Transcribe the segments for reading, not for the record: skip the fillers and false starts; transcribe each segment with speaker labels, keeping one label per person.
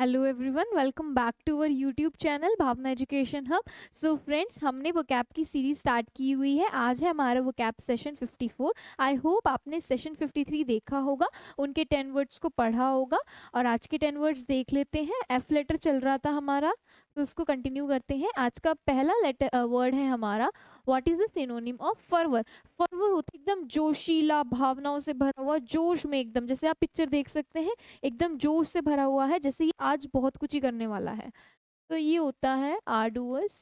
Speaker 1: Hello everyone, welcome back to our YouTube channel Bhavna education hub. So friends, हमने vocab की series start की हुई है। आज है हमारा वोकैब सेशन 54। आई होप आपने सेशन 53 देखा होगा, उनके 10 वर्ड्स को पढ़ा होगा। और आज के 10 वर्ड्स देख लेते हैं। एफ लेटर चल रहा था हमारा, तो उसको कंटिन्यू करते हैं। आज का पहला लेटर वर्ड है हमारा, what is the synonym of fervour. Fervour होता है एकदम जोशीला, भावनाओं से भरा हुआ, जोश में एकदम, जैसे आप पिक्चर देख सकते हैं, एकदम जोश से भरा हुआ है, जैसे ये आज बहुत कुछ ही करने वाला है। तो ये होता है आर्डुअस।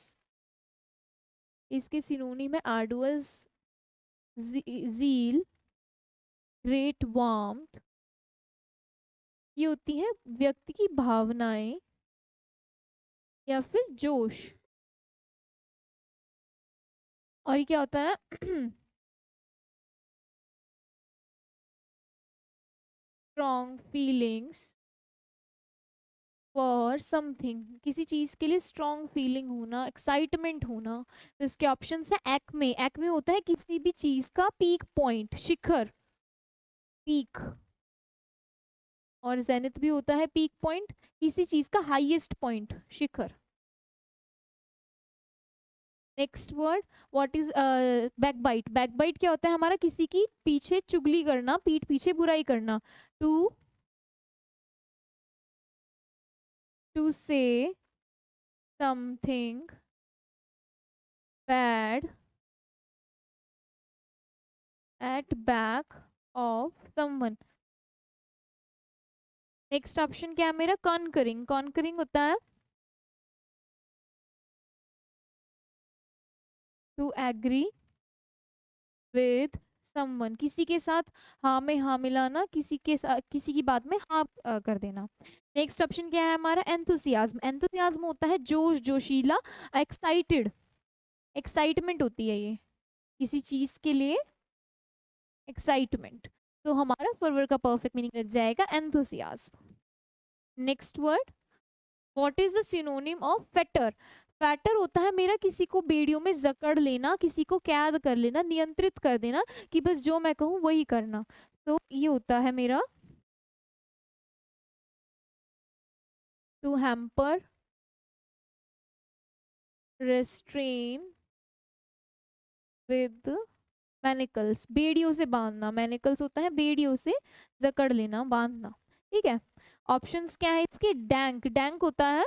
Speaker 1: इसके सिनोनिम है आर्डुअस, ज़ील, ग्रेट वार्मथ। ये होती है व्यक्ति की भावनाएं या फिर जोश। और ये क्या होता है स्ट्रॉन्ग फीलिंग्स फॉर समथिंग, किसी चीज के लिए स्ट्रॉन्ग फीलिंग होना, एक्साइटमेंट होना। तो इसके ऑप्शन है एक्मे। एक्मे होता है किसी भी चीज का पीक पॉइंट, शिखर, पीक। और जेनिथ भी होता है पीक पॉइंट, किसी चीज का हाईएस्ट पॉइंट, शिखर। Next word, what is backbite. Backbite क्या होता है हमारा, किसी की पीछे चुगली करना, पीठ पीछे बुराई करना। To to say something bad at back of someone. Next option क्या है मेरा, कॉन्करिंग। कॉन्करिंग होता है टू एग्री विद समवन, किसी के साथ हाँ में हाँ मिलाना, किसी के साथ किसी की बात में हाँ कर देना। नेक्स्ट ऑप्शन क्या है हमारा, एंथुसियाज्म। एंथुसियाज्म होता है जोश, जोशीला, एक्साइटेड, एक्साइटमेंट होती है ये, किसी चीज के लिए एक्साइटमेंट। तो हमारा फॉरवर्ड का परफेक्ट मीनिंग लग जाएगा enthusiasm. Next word, what is the synonym of Fetter. Fatter होता है मेरा किसी को बेड़ियों में जकड़ लेना, किसी को कैद कर लेना, नियंत्रित कर देना, कि बस जो मैं कहूँ वही करना। तो ये होता है मेरा टू हैम्पर, रेस्ट्रेन विद मैनिकल्स। बेड़ियों से बांधना, मैनिकल्स होता है बेड़ियों से जकड़ लेना, बांधना। ठीक है। ऑप्शंस क्या है इसके, डैंक। डैंक होता है,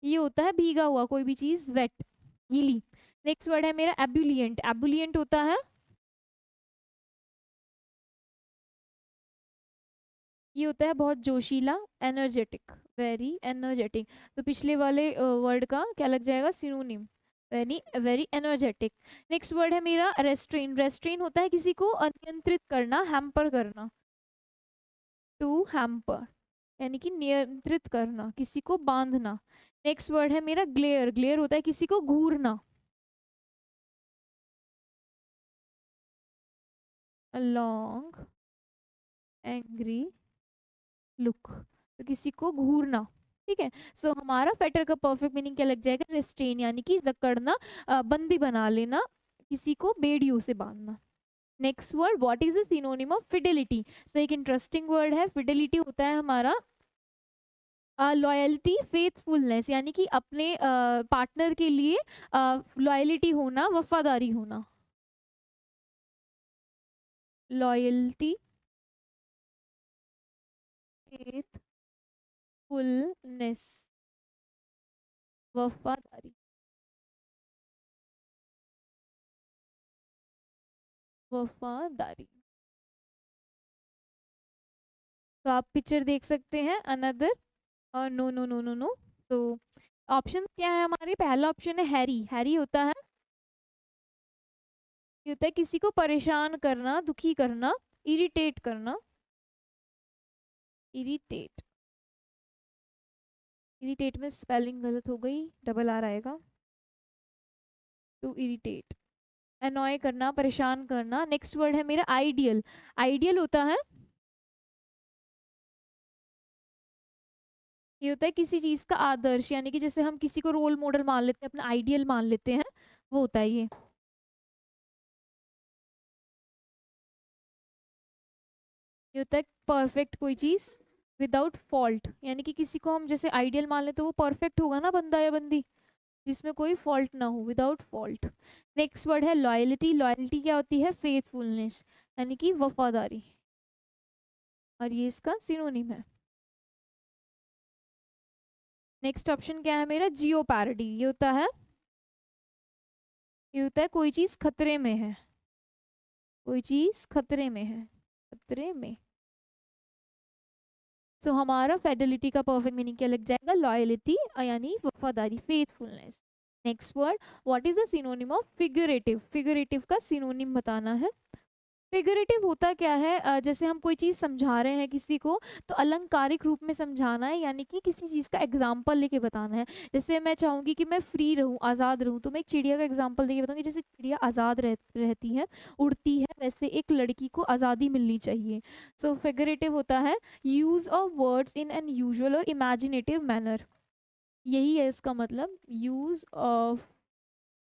Speaker 1: ये होता है भीगा हुआ कोई भी चीज, वेट, गीली। नेक्स्ट वर्ड है मेरा एब्यूलियंट। एब्यूलियंट होता है, ये होता है बहुत जोशीला, एनर्जेटिक, वेरी एनर्जेटिक। तो पिछले वाले वर्ड का क्या लग जाएगा, synonym, very very energetic. Next word है मेरा रेस्ट्रेन। रेस्ट्रेन होता है किसी को अनियंत्रित करना, हैम्पर करना, टू हैम्पर, यानी कि नियंत्रित करना, किसी को बांधना। नेक्स्ट वर्ड है मेरा ग्लेयर। ग्लेयर होता है किसी को घूरना, अ लॉन्ग एंग्री लुक, तो किसी को घूरना। ठीक है। सो हमारा फेटर का परफेक्ट मीनिंग क्या लग जाएगा, रिस्ट्रेन, यानी कि जकड़ना, बंदी बना लेना, किसी को बेड़ियों से बांधना। Next word, what is the synonym of fidelity. So एक इंटरेस्टिंग वर्ड है, फिडेलिटी होता है हमारा लॉयल्टी, फेथफुलनेस, यानी कि अपने पार्टनर के लिए लॉयलिटी होना, वफादारी होना। लॉयल्टी, फेथफुलनेस, वफादारी, वफादारी। तो आप पिक्चर देख सकते हैं अनदर, और no no no no no. तो ऑप्शन क्या है हमारे, पहला ऑप्शन है हैरी। हैरी होता है, ये होता है किसी को परेशान करना, दुखी करना, इरिटेट करना, इरिटेट। इरिटेट में स्पेलिंग गलत हो गई, डबल आर आएगा, टू इरिटेट, अनॉय करना, परेशान करना। नेक्स्ट वर्ड है मेरा आइडियल। आइडियल होता है, ये होता है किसी चीज का आदर्श, यानी कि जैसे हम किसी को रोल मॉडल मान लेते हैं, अपना आइडियल मान लेते हैं, वो होता है ये। ये होता है परफेक्ट कोई चीज, विदाउट फॉल्ट, यानी कि किसी को हम जैसे आइडियल मान ले तो वो परफेक्ट होगा ना, बंदा या बंदी, जिसमें कोई फॉल्ट ना हो, विदाउट फॉल्ट। नेक्स्ट वर्ड है लॉयल्टी। लॉयल्टी क्या होती है? फेथफुलनेस, यानी कि वफादारी, और ये इसका सिनोनिम है। नेक्स्ट ऑप्शन क्या है मेरा? जियो पैरिटी। ये होता है कोई चीज खतरे में है, कोई चीज खतरे में है, खतरे में। सो हमारा फेडलिटी का परफेक्ट मीनिंग क्या लग जाएगा? लॉयलिटी, यानी वफादारी, faithfulness. Next word, what is the synonym of figurative? Figurative का सिनोनिम बताना है। फिगरेटिव होता क्या है? जैसे हम कोई चीज़ समझा रहे हैं किसी को, तो अलंकारिक रूप में समझाना है, यानी कि किसी चीज़ का एग्जाम्पल लेके बताना है। जैसे मैं चाहूँगी कि मैं फ्री रहूँ, आज़ाद रहूँ, तो मैं एक चिड़िया का एग्जाम्पल देके बताऊँगी। जैसे चिड़िया आज़ाद रहती है, उड़ती है, वैसे एक लड़की को आज़ादी मिलनी चाहिए। सो फिगरेटिव होता है use of words in an usual और इमेजिनेटिव मैनर। यही है इसका मतलब, use of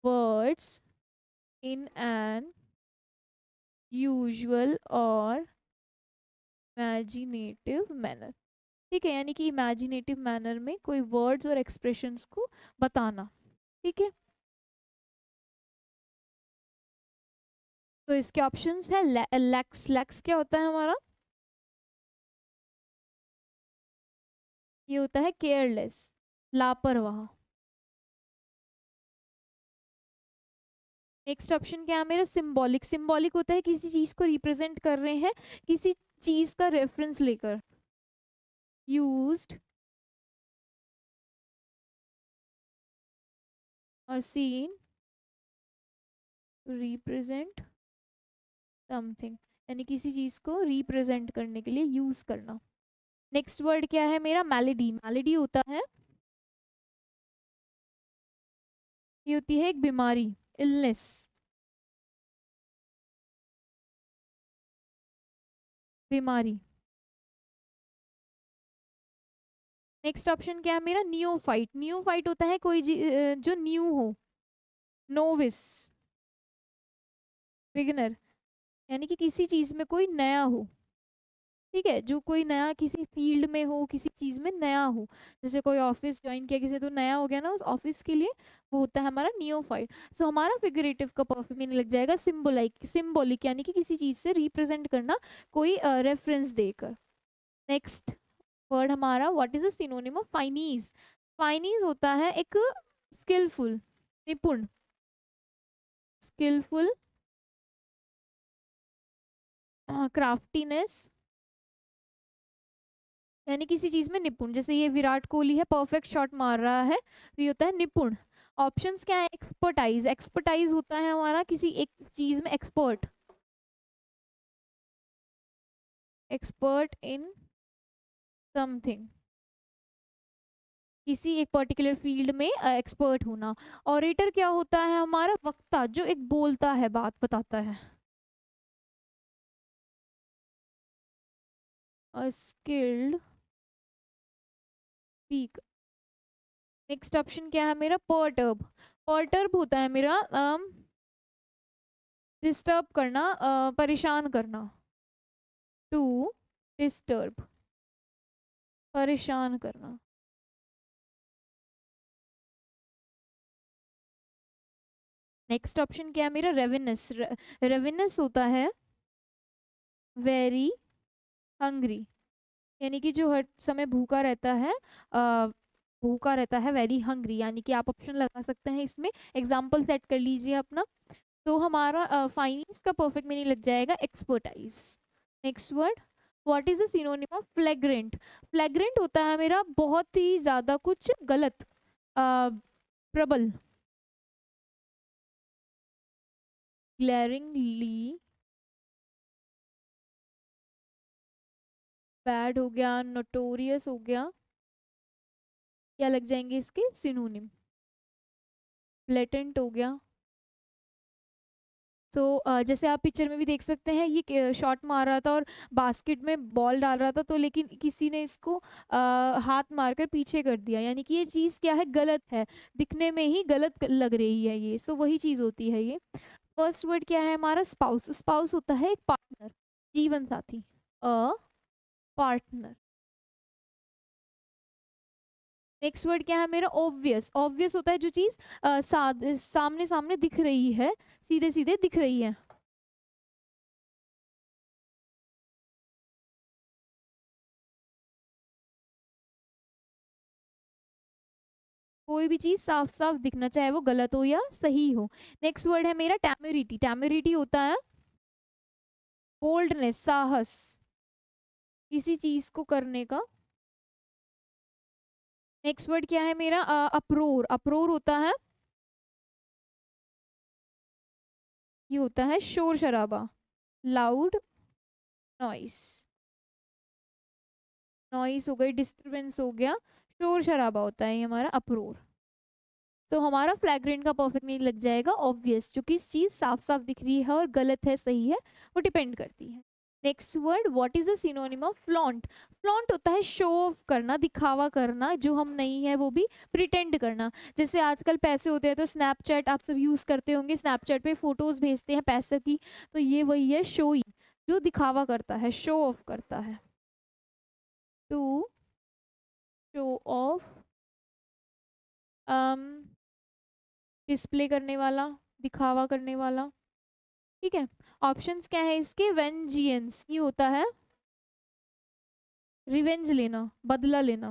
Speaker 1: words in an usual और इमेजिनेटिव मैनर। ठीक है, यानी कि इमेजिनेटिव मैनर में कोई वर्ड्स और एक्सप्रेशंस को बताना। ठीक है, तो इसके ऑप्शंस है लैक्स। लैक्स क्या होता है हमारा? ये होता है केयरलेस, लापरवाह। नेक्स्ट ऑप्शन क्या है मेरा? सिंबॉलिक। सिंबॉलिक होता है किसी चीज को रिप्रेजेंट कर रहे हैं, किसी चीज का रेफरेंस लेकर। यूज्ड और सीन रिप्रेजेंट समथिंग, यानी किसी चीज को रिप्रेजेंट करने के लिए यूज करना। नेक्स्ट वर्ड क्या है मेरा? मैलेडी। मैलेडी होता है, ये होती है एक बीमारी, इलनेस, बीमारी। नेक्स्ट ऑप्शन क्या है मेरा? नियोफाइट। नियोफाइट होता है कोई जो न्यू हो, नोविस, बिगिनर, यानी कि किसी चीज में कोई नया हो। ठीक है, जो कोई नया किसी फील्ड में हो, किसी चीज में नया हो, जैसे कोई ऑफिस ज्वाइन किया किसी ने, तो नया हो गया ना उस ऑफिस के लिए, वो होता है हमारा नियोफाइट। सो हमारा फिगरेटिव का परफेक्ट मीनिंग लग जाएगा सिंबोलाइक, सिंबॉलिक, यानी कि किसी चीज से रिप्रेजेंट करना, कोई रेफरेंस देकर। नेक्स्ट वर्ड हमारा, what is the synonym of finesse? Finesse होता है एक स्किलफुल, निपुण, स्किलफुल, क्राफ्टीनेस, यानी किसी चीज में निपुण। जैसे ये विराट कोहली है, परफेक्ट शॉट मार रहा है, तो ये होता है निपुण। ऑप्शंस क्या है? एक्सपर्टाइज। एक्सपर्टाइज होता है हमारा किसी एक चीज में एक्सपर्ट, एक्सपर्ट इन समथिंग, किसी एक पर्टिकुलर फील्ड में एक्सपर्ट होना। ऑरेटर क्या होता है हमारा? वक्ता, जो एक बोलता है, बात बताता है। Skilled speak. नेक्स्ट ऑप्शन क्या है मेरा? पर्टर्ब। पर्टर्ब होता है मेरा डिस्टर्ब करना, परेशान करना, टू डिस्टर्ब, परेशान करना। नेक्स्ट ऑप्शन क्या है मेरा? रेविनस। रेविनस होता है वेरी हंग्री, यानी कि जो हर समय भूखा रहता है, भूखा रहता है, वेरी हंग्री, यानी कि आप ऑप्शन लगा सकते हैं इसमें, एग्जाम्पल सेट कर लीजिए अपना। तो हमारा फाइनेंस का परफेक्ट मीनिंग लग जाएगा expertise. Next word, what is the synonym of फ्लैग्रेंट? फ्लैग्रेंट होता है मेरा बहुत ही ज्यादा कुछ गलत, प्रबल, ग्लेरिंगली बैड हो गया, नोटोरियस हो गया, क्या लग जाएंगे इसके सिनोनिम? ब्लेटेंट हो गया। सो जैसे आप पिक्चर में भी देख सकते हैं, ये शॉट मार रहा था और बास्केट में बॉल डाल रहा था, तो लेकिन किसी ने इसको हाथ मारकर पीछे कर दिया, यानी कि ये चीज़ क्या है? गलत है, दिखने में ही गलत लग रही है ये। सो वही चीज़ होती है ये। फर्स्ट वर्ड क्या है हमारा? स्पाउस। स्पाउस होता है एक पार्टनर, जीवन साथी, अ पार्टनर। नेक्स्ट वर्ड क्या है मेरा? ऑब्वियस। ऑब्वियस होता है जो चीज सामने सामने दिख रही है, सीधे सीधे दिख रही है। कोई भी चीज साफ साफ दिखना, चाहे वो गलत हो या सही हो। नेक्स्ट वर्ड है मेरा टेमेरिटी। टेमेरिटी होता है बोल्डनेस, साहस, किसी चीज को करने का। नेक्स्ट वर्ड क्या है मेरा? अप्रोर। अप्रोर होता है, ये होता है शोर शराबा, लाउड नॉइस। नॉइस हो गई, डिस्टरबेंस हो गया, शोर शराबा होता है ये हमारा अप्रोर। तो हमारा फ्लैग्रेंट का परफेक्ट मीनिंग लग जाएगा ऑब्वियस, जो कि चीज साफ साफ दिख रही है और गलत है सही है वो डिपेंड करती है। Next word, what is the synonym of flaunt? Flaunt होता है शो ऑफ करना, दिखावा करना, जो हम नहीं है वो भी प्रिटेंड करना। जैसे आजकल पैसे होते हैं तो स्नैपचैट आप सब यूज करते होंगे, स्नैपचैट पे फोटोज भेजते हैं पैसे की, तो ये वही है शोई, जो दिखावा करता है, शो ऑफ करता है। टू शो ऑफ, डिस्प्ले करने वाला, दिखावा करने वाला। ठीक है। ऑप्शंस क्या है इसके? वेंजियंस, ये होता है रिवेंज लेना, बदला लेना,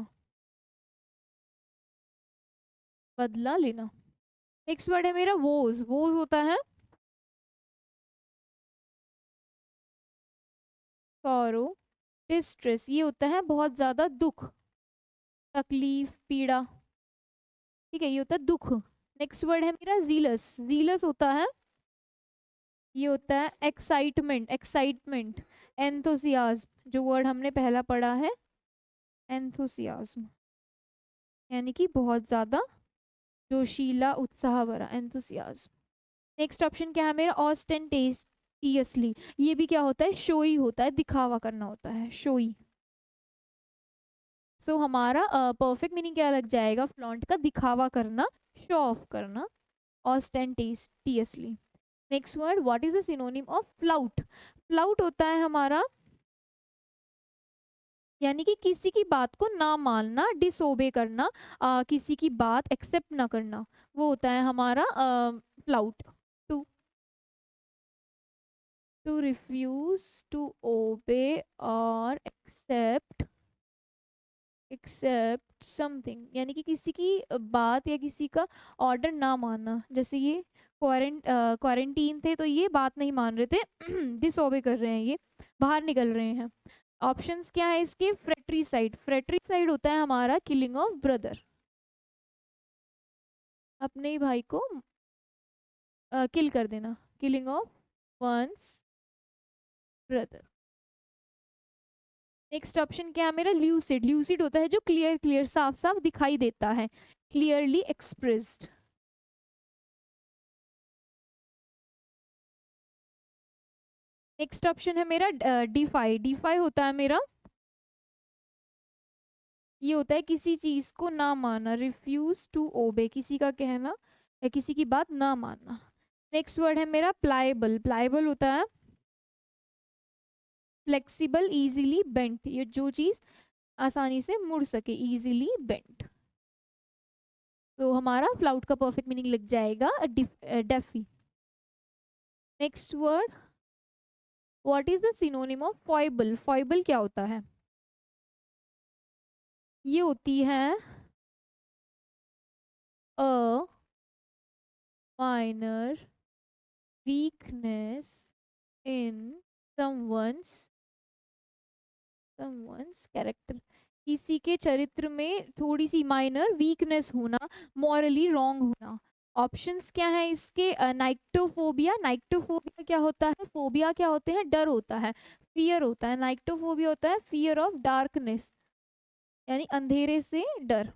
Speaker 1: बदला लेना। नेक्स्ट वर्ड है मेरा वोज। वोज होता है सॉरो, डिस्ट्रेस, ये होता है बहुत ज्यादा दुख, तकलीफ, पीड़ा। ठीक है, ये होता है दुख। नेक्स्ट वर्ड है मेरा जीलस। जीलस होता है, ये होता है एक्साइटमेंट, एक्साइटमेंट, एंथुसियाज्म, जो वर्ड हमने पहला पढ़ा है, एंथुसियाज्म, यानी कि बहुत ज्यादा जोशीला, उत्साह भरा, एंथुसियाज्म। नेक्स्ट ऑप्शन क्या है मेरा? ऑस्टेंटेटियसली, ये भी क्या होता है? शोई होता है, दिखावा करना होता है, शोई। सो हमारा परफेक्ट मीनिंग क्या लग जाएगा फ्लॉन्ट का? दिखावा करना, शो ऑफ करना, ostentatiously. Next word, what is the synonym of flout? Flout होता है हमारा, यानी कि किसी की बात को ना मानना, डिसोबे करना, किसी की बात एक्सेप्ट ना करना, वो होता है हमारा flout. To to refuse to obey और एक्सेप्ट समथिंग, यानी कि किसी की बात या किसी का ऑर्डर ना मानना। जैसे ये क्वारंटीन थे तो ये बात नहीं मान रहे थे, डिसओबे कर रहे हैं, ये बाहर निकल रहे हैं। ऑप्शंस क्या है इसके? फ्रेट्रीसाइड। फ्रेट्रीसाइड होता है हमारा किलिंग ऑफ ब्रदर, अपने ही भाई को किल कर देना, killing of one's brother. Next option क्या है मेरा? ल्यूसिड। ल्यूसिड होता है जो क्लियर क्लियर, साफ साफ दिखाई देता है, क्लियरली एक्सप्रेस्ड। नेक्स्ट ऑप्शन है मेरा डिफाई। डिफाई होता है मेरा, ये होता है किसी चीज को ना मानना, रिफ्यूज टू ओबे, किसी का कहना या किसी की बात ना मानना। नेक्स्ट वर्ड है मेरा प्लाइबल। प्लाइबल होता है फ्लेक्सिबल, इजीली बेंट, ये जो चीज आसानी से मुड़ सके, इजीली बेंट। तो हमारा फ्लाउट का परफेक्ट मीनिंग लग जाएगा defy. Next word, what is the synonym of foible? Foible क्या होता है? ये होती है a minor weakness in someone's someone's character, किसी के चरित्र में थोड़ी सी माइनर वीकनेस होना, मॉरली रॉन्ग होना। ऑप्शंस क्या है इसके? नाइक्टोफोबिया। नाइक्टोफोबिया क्या होता है? फोबिया क्या होते हैं? डर होता है, फियर होता है। नाइक्टोफोबिया होता है फियर ऑफ डार्कनेस, यानी अंधेरे से डर।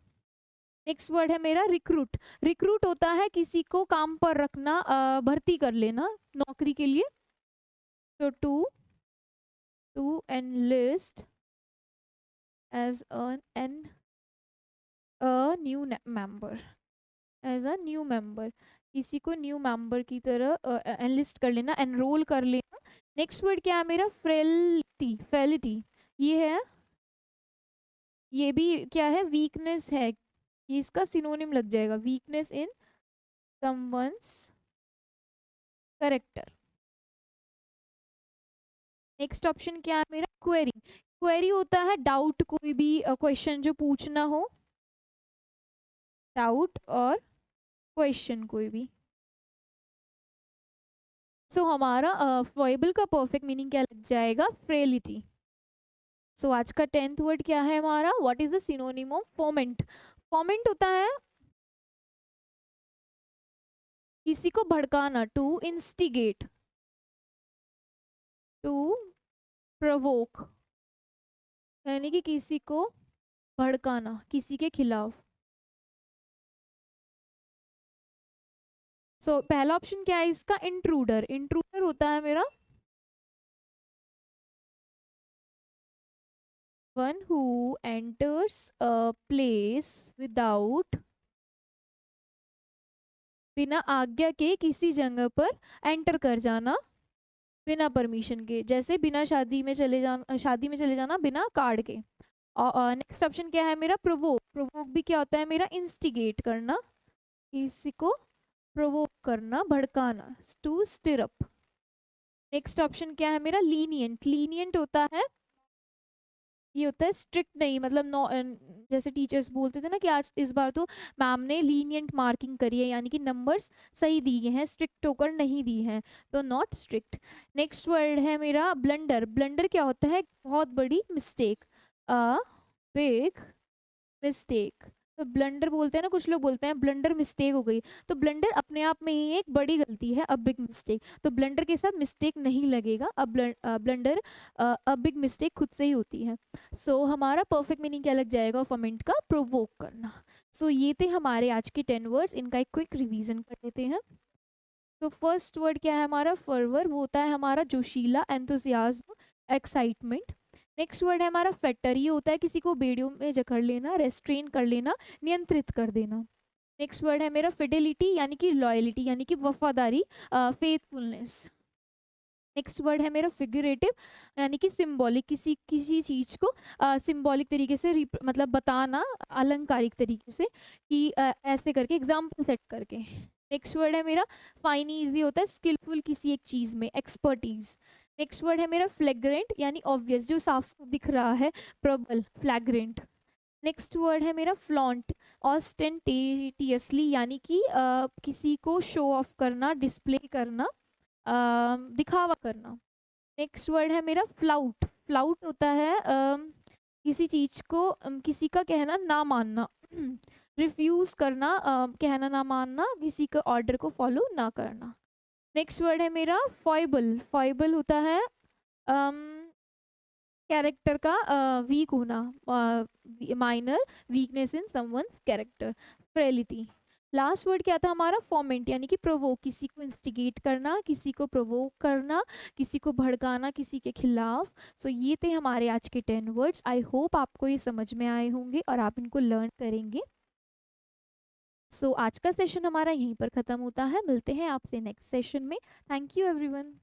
Speaker 1: नेक्स्ट वर्ड है मेरा रिक्रूट। रिक्रूट होता है किसी को काम पर रखना, भर्ती कर लेना नौकरी के लिए। तो to enlist as an a new member, as a new member, किसी को न्यू मेंबर की तरह एनलिस्ट कर लेना, एनरोल कर लेना। नेक्स्ट वर्ड क्या है मेरा, फ्रेलिटी, फ्रेलिटी ये है, ये भी क्या है, वीकनेस है, ये इसका सिनोनिम लग जाएगा, weakness in someone's character. Next option क्या है मेरा, क्वेरी, क्वेरी होता है डाउट, कोई भी क्वेश्चन जो पूछना हो, डाउट और क्वेश्चन कोई भी। सो हमारा फॉइबल का परफेक्ट मीनिंग क्या लग जाएगा, फ्रेलिटी। सो आज का 10th वर्ड क्या है हमारा, what is the synonym of foment. Foment होता है किसी को भड़काना, टू इंस्टिगेट, टू प्रोवोक, यानी कि किसी को भड़काना किसी के खिलाफ। सो पहला ऑप्शन क्या है इसका, इंट्रूडर, इंट्रूडर होता है मेरा one who enters a place without, बिना आज्ञा के किसी जगह पर एंटर कर जाना बिना परमिशन के, जैसे बिना शादी में चले जाना, शादी में चले जाना बिना कार्ड के। और नेक्स्ट ऑप्शन क्या है मेरा, प्रोवोक, प्रोवोक भी क्या होता है मेरा, इंस्टिगेट करना, किसी को प्रोवोक करना, भड़काना, to stir up. Next option क्या है मेरा, लीनियंट, लीनियंट होता है, ये होता है स्ट्रिक्ट नहीं, मतलब नो, जैसे टीचर्स बोलते थे ना कि आज इस बार तो मैम ने लीनियंट मार्किंग करी है, यानी कि नंबर्स सही दिए हैं, स्ट्रिक्ट होकर नहीं दी हैं, तो नॉट स्ट्रिक्ट। नेक्स्ट वर्ड है मेरा ब्लंडर, ब्लंडर क्या होता है, बहुत बड़ी मिस्टेक, अ बिग मिस्टेक। तो ब्लंडर बोलते हैं ना, कुछ लोग बोलते हैं ब्लंडर मिस्टेक हो गई, तो ब्लंडर अपने आप में ही एक बड़ी गलती है, अ बिग मिस्टेक, तो ब्लंडर के साथ मिस्टेक नहीं लगेगा, अब ब्लंडर अ बिग मिस्टेक खुद से ही होती है। सो हमारा परफेक्ट मीनिंग क्या लग जाएगा फॉर्मेंट का, प्रोवोक करना। सो ये थे हमारे आज के 10 वर्ड्स, इनका एक क्विक रिवीजन कर लेते हैं। तो फर्स्ट वर्ड क्या है हमारा, फर्वर, वो होता है हमारा जोशीला, एंथुसियाज्म, एक्साइटमेंट। नेक्स्ट वर्ड है हमारा फेटर, ये होता है किसी को बेड़ियों में जकड़ लेना, रेस्ट्रेन कर लेना, नियंत्रित कर देना। नेक्स्ट वर्ड है मेरा फिडेलिटी, यानी कि लॉयलिटी, यानी कि वफादारी, फेथफुलनेस। नेक्स्ट वर्ड है मेरा फिगरेटिव, यानी कि सिंबॉलिक, किसी किसी चीज को सिंबॉलिक तरीके से मतलब बताना, अलंकारिक तरीके से, कि ऐसे करके एग्जाम्पल सेट करके। नेक्स्ट वर्ड है मेरा फाइनी, इजी होता है स्किलफुल किसी एक चीज में, एक्सपर्टीज। नेक्स्ट वर्ड है मेरा फ्लैग्रेंट, यानी ऑब्वियस, जो साफ साफ दिख रहा है, प्रबल, फ्लैग्रेंट। नेक्स्ट वर्ड है मेरा फ्लॉन्ट, ऑस्टेंटेटियसली, यानी कि किसी को शो ऑफ करना, डिस्प्ले करना, दिखावा करना। नेक्स्ट वर्ड है मेरा फ्लाउट, फ्लाउट होता है किसी चीज को किसी का कहना ना मानना, रिफ्यूज करना, कहना ना मानना, किसी का ऑर्डर को फॉलो ना करना। नेक्स्ट वर्ड है मेरा फॉइबल, फॉइबल होता है कैरेक्टर का वीक होना, माइनर वीकनेस इन someone's character, frailty. Last word क्या था हमारा, फॉर्मेंट, यानी कि प्रोवोक, किसी को इंस्टिगेट करना, किसी को प्रोवोक करना, किसी को भड़काना किसी के खिलाफ। सो ये थे हमारे आज के 10 वर्ड्स। आई होप आपको ये समझ में आए होंगे और आप इनको लर्न करेंगे। सो आज का सेशन हमारा यहीं पर ख़त्म होता है, मिलते हैं आपसे नेक्स्ट सेशन में। Thank you everyone.